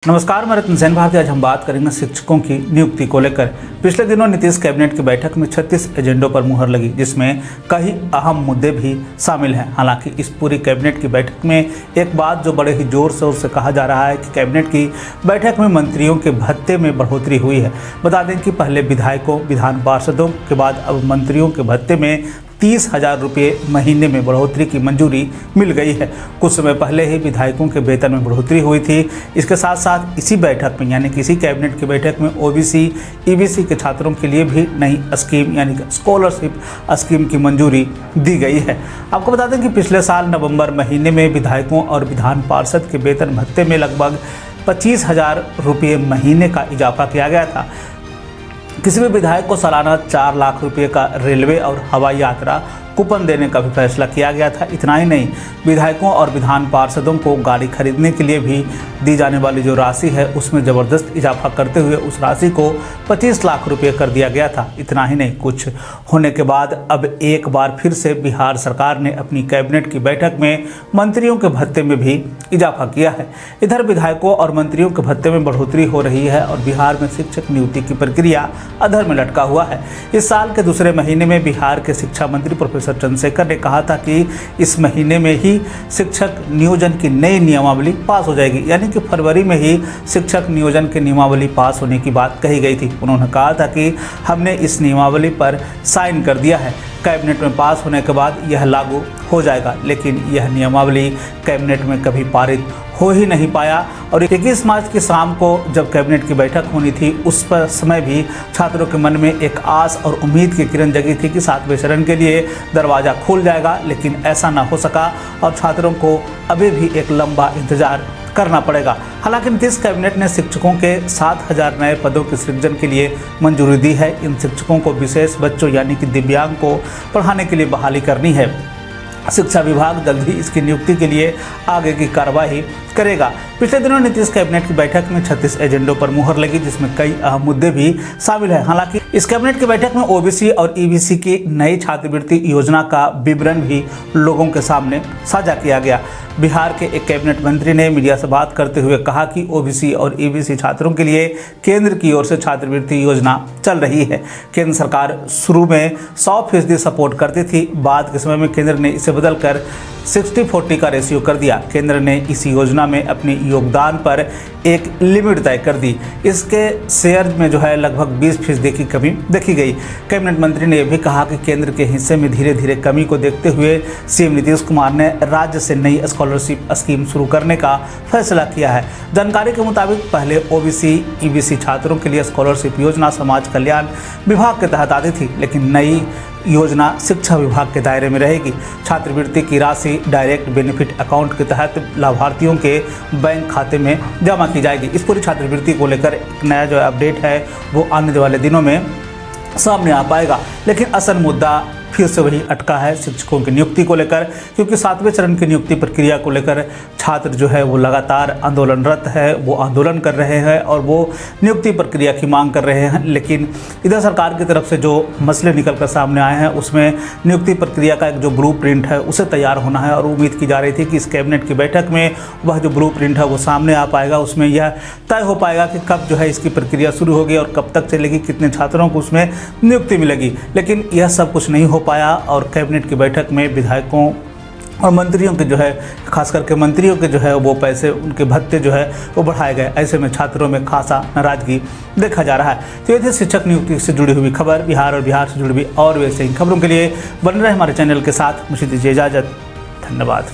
नमस्कार, मैं रत्न सेन भारती। आज हम बात करेंगे शिक्षकों की नियुक्ति को लेकर। पिछले दिनों नीतीश कैबिनेट की बैठक में 36 एजेंडों पर मुहर लगी, जिसमें कई अहम मुद्दे भी शामिल हैं। हालांकि इस पूरी कैबिनेट की बैठक में एक बात जो बड़े ही जोर शोर से कहा जा रहा है कि कैबिनेट की बैठक में मंत्रियों के भत्ते में बढ़ोतरी हुई है। बता दें कि पहले विधायकों, विधान पार्षदों के बाद अब मंत्रियों के भत्ते में 30,000 रुपये महीने में बढ़ोतरी की मंजूरी मिल गई है। कुछ समय पहले ही विधायकों के वेतन में बढ़ोतरी हुई थी। इसके साथ साथ इसी बैठक में यानी कि इसी कैबिनेट की बैठक में ओबीसी, ईबीसी के छात्रों के लिए भी नई स्कीम यानी कि स्कॉलरशिप स्कीम की मंजूरी दी गई है। आपको बता दें कि पिछले साल नवंबर महीने में विधायकों और विधान पार्षद के वेतन भत्ते में लगभग 25,000 रुपये महीने का इजाफा किया गया था। किसी भी विधायक को सालाना 4 लाख रुपए का रेलवे और हवाई यात्रा कूपन देने का भी फैसला किया गया था। इतना ही नहीं, विधायकों और विधान पार्षदों को गाड़ी खरीदने के लिए भी दी जाने वाली जो राशि है उसमें ज़बरदस्त इजाफा करते हुए उस राशि को 25 लाख रुपये कर दिया गया था। इतना ही नहीं, कुछ होने के बाद अब एक बार फिर से बिहार सरकार ने अपनी कैबिनेट की बैठक में मंत्रियों के भत्ते में भी इजाफा किया है। इधर विधायकों और मंत्रियों के भत्ते में बढ़ोतरी हो रही है और बिहार में शिक्षक नियुक्ति की प्रक्रिया अधर में लटका हुआ है। इस साल के दूसरे महीने में बिहार के शिक्षा मंत्री प्रोफेसर चंद्रशेखर ने कहा था कि इस महीने में ही शिक्षक नियोजन की नई नियमावली पास हो जाएगी, यानी कि फरवरी में ही शिक्षक नियोजन की नियमावली पास होने की बात कही गई थी। उन्होंने कहा था कि हमने इस नियमावली पर साइन कर दिया है, कैबिनेट में पास होने के बाद यह लागू हो जाएगा। लेकिन यह नियमावली कैबिनेट में कभी पारित हो ही नहीं पाया और 21 मार्च की शाम को जब कैबिनेट की बैठक होनी थी उस पर समय भी छात्रों के मन में एक आस और उम्मीद की किरण जगी थी कि 7वें चरण के लिए दरवाज़ा खुल जाएगा, लेकिन ऐसा ना हो सका और छात्रों को अभी भी एक लंबा इंतजार करना पड़ेगा। हालांकि नीतीश कैबिनेट ने शिक्षकों के 7,000 नए पदों के सृजन के लिए मंजूरी दी है। इन शिक्षकों को विशेष बच्चों यानी कि दिव्यांग को पढ़ाने के लिए बहाली करनी है। शिक्षा विभाग जल्द ही इसकी नियुक्ति के लिए आगे की कार्रवाई करेगा। पिछले दिनों नीतीश कैबिनेट की बैठक में 36 एजेंडों पर मुहर लगी, जिसमें कई अहम मुद्दे भी शामिल हैं। हालांकि इस कैबिनेट की बैठक में ओबीसी और ईबीसी की नई छात्रवृत्ति योजना का विवरण भी लोगों के सामने साझा किया गया। बिहार के एक कैबिनेट मंत्री ने मीडिया से बात करते हुए कहा कि ओबीसी और ईबीसी छात्रों के लिए केंद्र की ओर से छात्रवृत्ति योजना चल रही है। केंद्र सरकार शुरू में 100% सपोर्ट करती थी, बाद के समय में केंद्र ने इसे बदलकर 60-40 का रेशियो कर दिया। केंद्र ने इस योजना में अपने योगदान पर एक लिमिट तय कर दी। इसके शेयर में जो है लगभग 20% की कमी देखी गई। कैबिनेट मंत्री ने यह भी कहा कि केंद्र के हिस्से में धीरे धीरे कमी को देखते हुए सीएम नीतीश कुमार ने राज्य से नई स्कॉलरशिप स्कीम शुरू करने का फैसला किया है। जानकारी के मुताबिक पहले ओबीसी, ईबीसी छात्रों के लिए स्कॉलरशिप योजना समाज कल्याण विभाग के तहत आती थी, लेकिन नई योजना शिक्षा विभाग के दायरे में रहेगी। छात्रवृत्ति की राशि डायरेक्ट बेनिफिट अकाउंट के तहत लाभार्थियों के बैंक खाते में जमा की जाएगी। इस पूरी छात्रवृत्ति को लेकर एक नया जो अपडेट है वो आने वाले दिनों में सामने आ पाएगा। लेकिन असल मुद्दा फिर से वही अटका है शिक्षकों की नियुक्ति को लेकर, क्योंकि 7वें चरण की नियुक्ति प्रक्रिया को लेकर छात्र जो है वो लगातार आंदोलनरत है, वो आंदोलन कर रहे हैं और वो नियुक्ति प्रक्रिया की मांग कर रहे हैं। लेकिन इधर सरकार की तरफ से जो मसले निकल कर सामने आए हैं उसमें नियुक्ति प्रक्रिया का एक जो ब्लूप्रिंट है उसे तैयार होना है और उम्मीद की जा रही थी कि इस कैबिनेट की बैठक में वह जो ब्लूप्रिंट है वो सामने आ पाएगा। उसमें यह तय हो पाएगा कि कब जो है इसकी प्रक्रिया शुरू होगी और कब तक चलेगी, कितने छात्रों को उसमें नियुक्ति मिलेगी। लेकिन यह सब कुछ नहीं हो पाया और कैबिनेट की बैठक में विधायकों और मंत्रियों के जो है, खास करके मंत्रियों के जो है वो पैसे, उनके भत्ते जो है वो बढ़ाए गए। ऐसे में छात्रों में खासा नाराजगी देखा जा रहा है। तो ये थी शिक्षक नियुक्ति से जुड़ी हुई खबर। बिहार और बिहार से जुड़ी हुई और वैसे ही खबरों के लिए बने रहे हमारे चैनल के साथ। मुझे दीजिए इजाज़त। धन्यवाद।